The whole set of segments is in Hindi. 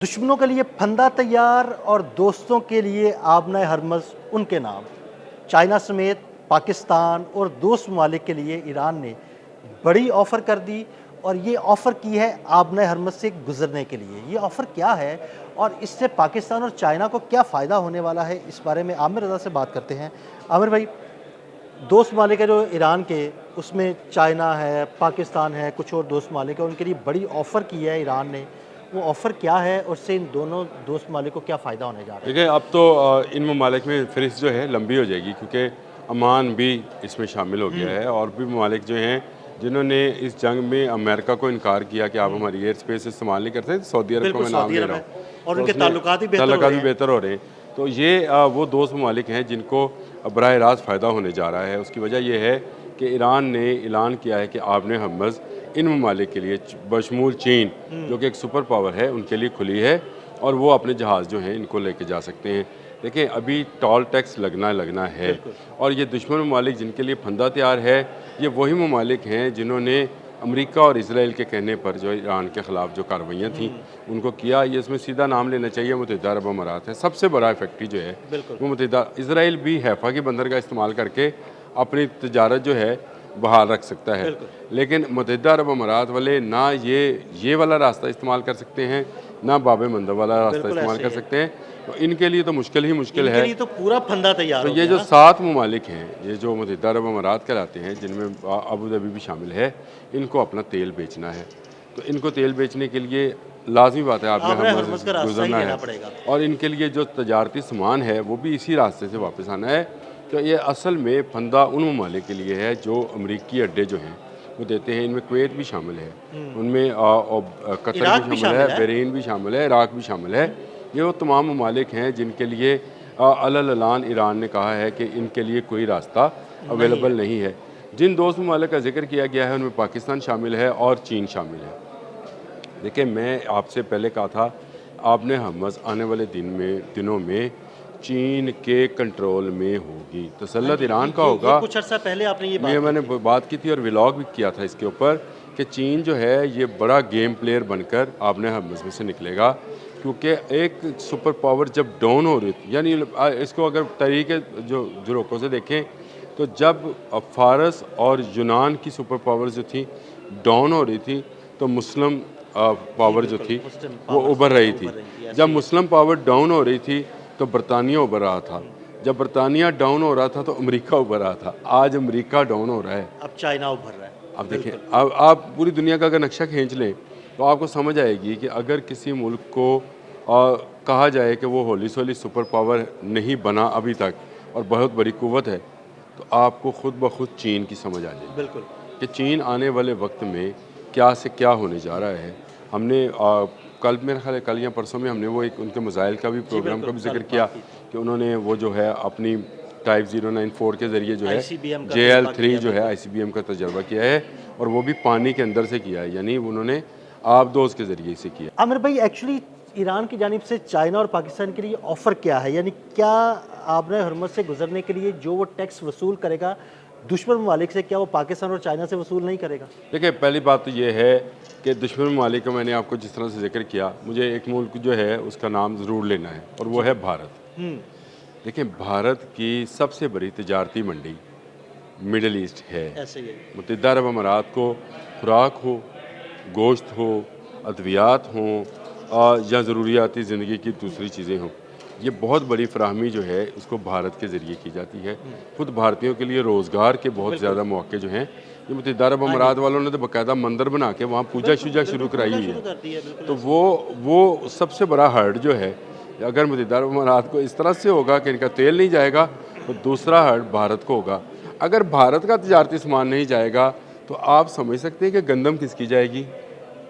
दुश्मनों के लिए फंदा तैयार और दोस्तों के लिए आबना हरमज़ उनके नाम। चाइना समेत पाकिस्तान और दोस्त ममालिक के लिए ईरान ने बड़ी ऑफ़र कर दी और ये ऑफ़र की है आबना हरमज़ से गुज़रने के लिए। ये ऑफ़र क्या है और इससे पाकिस्तान और चाइना को क्या फ़ायदा होने वाला है, इस बारे में आमिर रज़ा से बात करते हैं। आमिर भाई, दोस्त ममालिक है जो ईरान के, उसमें चाइना है, पाकिस्तान है, कुछ और दोस्त ममालिक है, उनके लिए बड़ी ऑफ़र की है ईरान ने। वो ऑफ़र क्या है और उससे इन दोनों दोस्त ममालिक को क्या फ़ायदा होने जा रहा है? देखिए, अब तो इन ममालिक में फ़हरिस्त जो है लंबी हो जाएगी, क्योंकि ओमान भी इसमें शामिल हो गया है और भी ममालिक जो हैं जिन्होंने इस जंग में अमेरिका को इनकार किया कि आप हमारी एयर स्पेस इस्तेमाल नहीं करते। सऊदी अरब को बिल्कुल, मैं नाम सऊदी ले अरब रहा है हूँ, और तो उनके उसने ताल्लुकात भी बेहतर हो ताल्लुकात रहे भी हैं। बेहतर हो रहे हैं। तो ये वो दोस्त ममालिक हैं जिनको बराह रास्त फ़ायदा होने जा रहा है। उसकी वजह यह है कि ईरान ने ऐलान किया है कि आबने हरमज़ इन ममालिक के लिए बशमूल चीन, जो कि एक सुपर पावर है, उनके लिए खुली है और वो अपने जहाज़ जो हैं इनको लेके जा सकते हैं। देखिए, अभी टोल टैक्स लगना है बिल्कुल। और ये दुश्मन ममालिक जिनके लिए फंदा तैयार है, ये वही ममालिक हैं जिन्होंने अमेरिका और इसराइल के कहने पर जो ईरान के ख़िलाफ़ जो कार्रवाइयाँ थीं उनको किया। ये इसमें सीधा नाम लेना चाहिए, मुत्तहिदा अरब अमारात है। सबसे बड़ा फैक्ट्री जो है बिल्कुल। वो मुत्तहिदा, इसराइल भी हैफ़ा की बंदर का इस्तेमाल करके अपनी तजारत जो है बहाल रख सकता है, बिल्कुल। लेकिन मुत्तहिदा अरब अमारात वाले ना ये वाला रास्ता इस्तेमाल कर सकते हैं, ना बाब मंदब वाला रास्ता बिल्कुल इस्तेमाल ऐसे कर ही है। सकते हैं। तो इनके लिए तो मुश्किल ही मुश्किल इनके है। लिए तो पूरा फंदा तैयार तो हो ये गया जो ना। 7 ममालिक हैं, ये जो मुत्तहिदा अरब अमारात कहलाते हैं, जिनमें अबू धाबी भी शामिल है, इनको अपना तेल बेचना है। तो इनको तेल बेचने के लिए लाज़मी बात है आपने आबरा हरमज़ हरमज़ से का रास्ता ही गुज़रना लेना है पड़ेगा। और इनके लिए जो तजारती सामान है वो भी इसी रास्ते से वापस आना है। तो ये असल में फंदा उन ममालिक के लिए है जो अमरीकी अड्डे जो हैं वो देते हैं। इनमें कुवैत भी शामिल है, उनमें कतर भी इराक भी शामिल है, शामिल है। बहरीन भी शामिल है, इराक भी शामिल है। ये वो तमाम ममालिक हैं जिनके लिए अलल-ऐलान ईरान ने कहा है कि इनके लिए कोई रास्ता नहीं अवेलेबल है। नहीं है। जिन दोस्त ममालिक का ज़िक्र किया गया है उनमें पाकिस्तान शामिल है और चीन शामिल है। देखिए, मैं आपसे पहले कहा था आपने हरमज़ आने वाले दिनों में चीन के कंट्रोल में होगी, हाँ तसल्लुत जी, ईरान का ये होगा। कुछ अर्सा पहले आपने ये ये बात की मैंने थी। बात की थी और व्लॉग भी किया था इसके ऊपर कि चीन जो है ये बड़ा गेम प्लेयर बनकर आपने हरमज़ में से निकलेगा, क्योंकि एक सुपर पावर जब डाउन हो रही थी, यानी इसको अगर तरीके जो झरोकों से देखें तो जब फ़ारस और यूनान की सुपर पावर्स जो थी डाउन हो रही थी, तो मुस्लिम जी, पावर जो बिल्कुल, थी मुस्लिम वो पावर्स उभर जो हैं रही थी। उभर रही थी, ऐसे जब ही है। मुस्लिम पावर डाउन हो रही थी तो बरतानिया उभर रहा था, जब बरतानिया डाउन हो रहा था तो अमेरिका उभर रहा था। आज अमेरिका डाउन हो रहा है। अब चाइना उभर रहा है। अब देखें, बिल्कुल। अब आप पूरी दुनिया का अगर नक्शा खींच लें तो आपको समझ आएगी कि अगर किसी मुल्क को कहा जाए कि वो होली सोली सुपर पावर नहीं बना अभी तक और बहुत बड़ी कुव्वत है, तो आपको खुद ब खुद चीन की समझ आ जाएगी बिल्कुल। कि चीन आने वाले वक्त में क्या से क्या होने जा रहा है। हमने कल, मेरा ख्याल है कल या परसों में हमने वो एक उनके मिसाइल का भी जी, प्रोग्राम का बिल्कुल, भी कल जिक्र किया बात की थी। कि उन्होंने वो जो है अपनी टाइप 094 के ज़रिए जो है आईसीबीएम का तजर्बा JL3 किया, जो है बिल्कुल। ICBM का तजर्बा किया है और वो भी पानी के अंदर से किया है, यानी उन्होंने आबदोज़ के ज़रिए से किया। आमिर भाई, एक्चुअली ईरान की जानिब से चाइना और पाकिस्तान के लिए ऑफ़र क्या है? यानी क्या आबरा हरमज़ से गुज़रने के लिए जो वो टैक्स वसूल करेगा दुश्मन ममालिक से, क्या वो पाकिस्तान और चाइना से वसूल नहीं करेगा? देखिए, पहली बात तो ये है कि दुश्मन ममालिक का मैंने आपको जिस तरह से ज़िक्र किया, मुझे एक मुल्क जो है उसका नाम ज़रूर लेना है और वो जी। है भारत। हुँ। देखिए, भारत की सबसे बड़ी तजारती मंडी मिडल ईस्ट है। ऐसे ही है। मुत्तहिदा अरब अमारात को खुराक हो, गोश्त हो, अद्वियात हों या ज़रूरियाती ज़िंदगी की दूसरी चीज़ें हों, ये बहुत बड़ी फ़राहमी जो है उसको भारत के ज़रिए की जाती है। खुद भारतीयों के लिए रोज़गार के बहुत बिल्कुल। ज़्यादा मौके जो हैं, ये मुत्तहिदा अरब हाँ जी। अमारात वालों ने तो बाकायदा मंदिर बना के वहाँ पूजा बिल्कुल, शूजा बिल्कुल शुरू कराई पूजा हुई शुरू है। कर दी है, बिल्कुल तो ऐसे ही है। वो सबसे बड़ा हर्ट जो है, अगर मुत्तहिदा अरब अमारात को इस तरह से होगा कि इनका तेल नहीं जाएगा, तो दूसरा हर्ट भारत को होगा। अगर भारत का तजारती सामान नहीं जाएगा तो आप समझ सकते हैं कि गंदम किसकी जाएगी,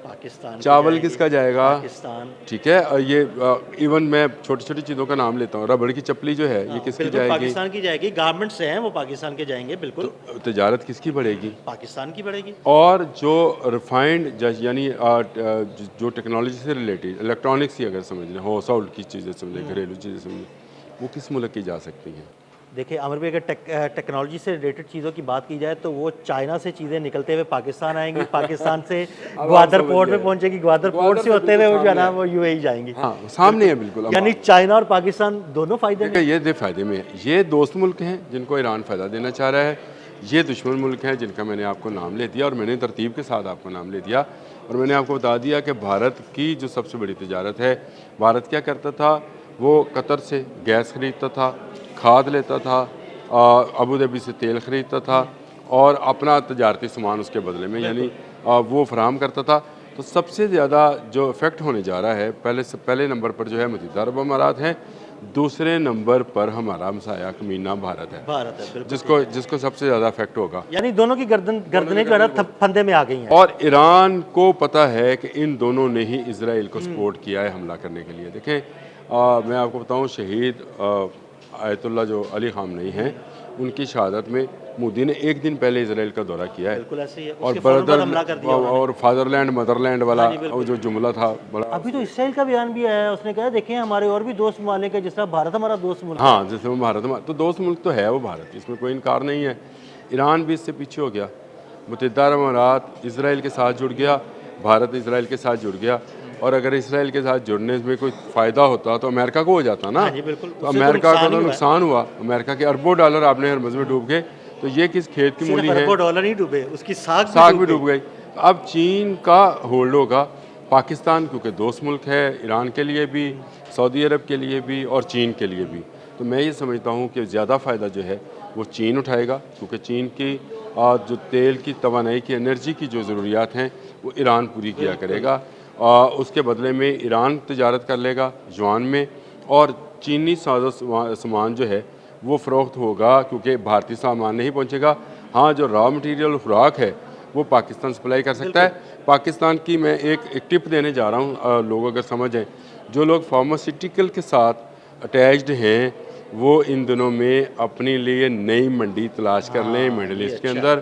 पाकिस्तान की चावल जाएगी, किसका जाएगा। पाकिस्तान। ठीक है, और ये इवन मैं छोटी छोटी चीज़ों का नाम लेता हूँ, रबड़ की चप्पली जो है ये हाँ, किसकी बिल्कुल जाएगी। पाकिस्तान की जाएगी, गारमेंट्स हैं वो पाकिस्तान के जाएँगे, तो बिल्कुल। तजारत किसकी बढ़ेगी। पाकिस्तान की बढ़ेगी। और जो रिफाइंड यानी जो टेक्नोलॉजी से रिलेटेड इलेक्ट्रॉनिक्स ही अगर समझ लें, हाउस होल्ड की चीज़ें समझें, घरेलू चीज़ें समझें, वो किस मुल्क की जा सकती हैं। देखिए आमिर भाई, अगर टेक्नोलॉजी से रिलेटेड चीज़ों की बात की जाए तो वो चाइना से चीज़ें निकलते हुए पाकिस्तान आएंगी, पाकिस्तान से ग्वादर पोर्ट में पहुंचेगी, ग्वादर पोर्ट से होते हुए वो जो है ना वो यूएई जाएंगी। हाँ, सामने है बिल्कुल। यानी चाइना और पाकिस्तान दोनों फायदे में। देखिए, ये दे फायदे में है। ये दोस्त मुल्क हैं जिनको ईरान फ़ायदा देना चाह रहा है, ये दुश्मन मुल्क हैं जिनका मैंने आपको नाम ले दिया और मैंने तरतीब के साथ आपको नाम ले दिया। और मैंने आपको बता दिया कि भारत की जो सबसे बड़ी तिजारत है, भारत क्या करता था, वो कतर से गैस ख़रीदता था, खाद लेता था, अबू धाबी से तेल ख़रीदता था और अपना तजारती सामान उसके बदले में यानी वो फराहम करता था। तो सबसे ज़्यादा जो इफ़ेक्ट होने जा रहा है, पहले नंबर पर जो है मुत्तहिदा अरब अमारात हैं, दूसरे नंबर पर हमारा हमसाया कमीना भारत है, बिल्कुल जिसको सबसे ज़्यादा इफेक्ट होगा। यानी दोनों की गर्दनें जो है ना फंदे में आ गई हैं। और ईरान को पता है कि इन दोनों ने ही इजराइल को सपोर्ट किया है हमला करने के लिए। देखें, मैं आपको बताऊं, शहीद आयतुल्लाह जो अली ख़ामनेई हैं, उनकी शहादत में मोदी ने एक दिन पहले इजराइल का दौरा किया है। बिल्कुल ऐसे ही है। और ब्रदर और फादरलैंड मदरलैंड वाला जो जुमला था बड़ा। अभी तो इसराइल का बयान भी आया है, उसने कहा देखें हमारे और भी दोस्त ममालिक है, जिस तरह भारत हमारा दोस्त मुल्क। हाँ, जैसे वो भारत तो दोस्त मुल्क तो है वो भारत, इसमें कोई इनकार नहीं है। ईरान भी इससे पीछे हो गया, मुत्तहिदा अरब अमारात इजराइल के साथ जुड़ गया, भारत इजराइल के साथ जुड़ गया। और अगर इसराइल के साथ जुड़ने में कोई फ़ायदा होता तो अमेरिका को हो जाता ना। तो अमेरिका को तो नुकसान हुआ, अमेरिका के अरबों डॉलर आपने हरमज़ में डूब गए। तो ये किस खेत की मूली है? अरबों डॉलर ही डूबे, उसकी साख भी डूब गई। तो अब चीन का होल्ड होगा पाकिस्तान, क्योंकि दोस्त मुल्क है ईरान के लिए भी, सऊदी अरब के लिए भी और चीन के लिए भी। तो मैं ये समझता हूँ कि ज़्यादा फ़ायदा जो है वो चीन उठाएगा, क्योंकि चीन की जो तेल की तवानाई की एनर्जी की जो ज़रूरियात हैं वो ईरान पूरी किया करेगा। उसके बदले में ईरान तिजारत कर लेगा युआन में, और चीनी साजो सामान जो है वो फ़रोख्त होगा, क्योंकि भारतीय सामान नहीं पहुँचेगा। हाँ, जो रॉ मटेरियल खुराक है वो पाकिस्तान सप्लाई कर सकता है। पाकिस्तान की मैं एक टिप देने जा रहा हूँ, लोग अगर समझें, जो लोग फार्मास्यूटिकल के साथ अटैच्ड हैं वो इन दिनों में अपने लिए नई मंडी तलाश कर लें मिडल ईस्ट के अंदर,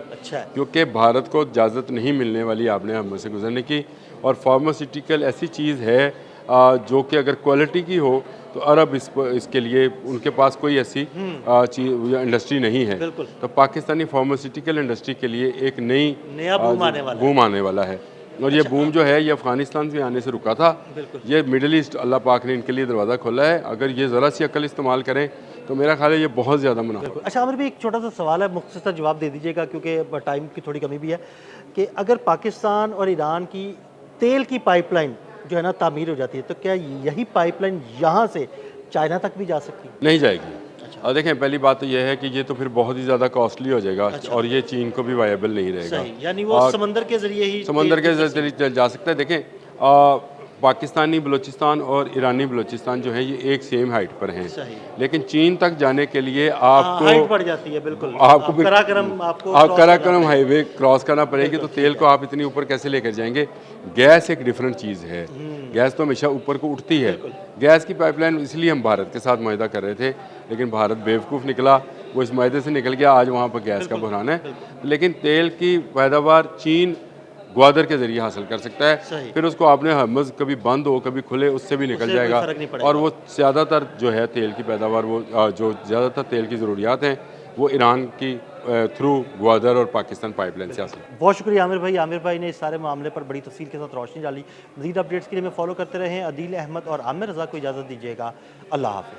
क्योंकि भारत को इजाज़त नहीं मिलने वाली आपने हम से गुजरने की। और फार्मास्यूटिकल ऐसी चीज़ है जो कि अगर क्वालिटी की हो तो अरब इसके लिए उनके पास कोई ऐसी इंडस्ट्री नहीं है। तो पाकिस्तानी फार्मास्यूटिकल इंडस्ट्री के लिए एक नया बूम आने वाला है। और ये बूम जो है ये अफगानिस्तान से आने से रुका था, ये मिडल ईस्ट अल्लाह पाक ने इनके लिए दरवाज़ा खोला है। अगर ये ज़रा सी अकल इस्तेमाल करें तो मेरा ख्याल है ये बहुत ज़्यादा मुनाफा। अच्छा आमिर भाई, एक छोटा सा सवाल है, मुख्तसर जवाब दे दीजिएगा क्योंकि टाइम की थोड़ी कमी भी है, कि अगर पाकिस्तान और ईरान की तेल की पाइपलाइन जो है ना तामीर हो जाती है, तो क्या यही पाइपलाइन यहाँ से चाइना तक भी जा सकती है? नहीं जाएगी। और देखें, पहली बात तो यह है कि ये तो फिर बहुत ही ज़्यादा कॉस्टली हो जाएगा। और ये चीन को भी वायबल नहीं रहेगा। यानी वो समंदर के ज़रिए जा सकता है। देखें, पाकिस्तानी बलूचिस्तान और ईरानी बलूचिस्तान जो है ये एक सेम हाइट पर हैं, लेकिन चीन तक जाने के लिए आपको हाइट बढ़ जाती है। बिल्कुल, आपको कराकरम हाईवे क्रॉस करना पड़ेगी। तो तेल को आप इतनी ऊपर कैसे लेकर जाएंगे? गैस एक डिफरेंट चीज़ है, गैस तो हमेशा ऊपर को उठती है। गैस की पाइपलाइन इसलिए हम भारत के साथ मुआहदा कर रहे थे, लेकिन भारत बेवकूफ़ निकला, वो इस मुआहदे से निकल गया। आज वहाँ पर गैस का बहरान है, लेकिन तेल की पैदावार चीन ग्वादर के जरिए हासिल कर सकता है। फिर उसको आपने हरमज़ कभी बंद हो कभी खुले, उससे भी निकल जाएगा। और वो ज़्यादातर जो है तेल की पैदावार, वो जो ज़्यादातर तेल की ज़रूरियात हैं वो ईरान की थ्रू ग्वादर और पाकिस्तान पाइपलाइन से हासिल। बहुत शुक्रिया आमिर भाई ने इस सारे मामले पर बड़ी तफसील के साथ रोशनी डाली। मज़ीद अपडेट्स के लिए मैं फॉलो करते रहें। अदील अहमद और आमिर रज़ा को इजाज़त दीजिएगा। अल्लाह हाफ़िज़।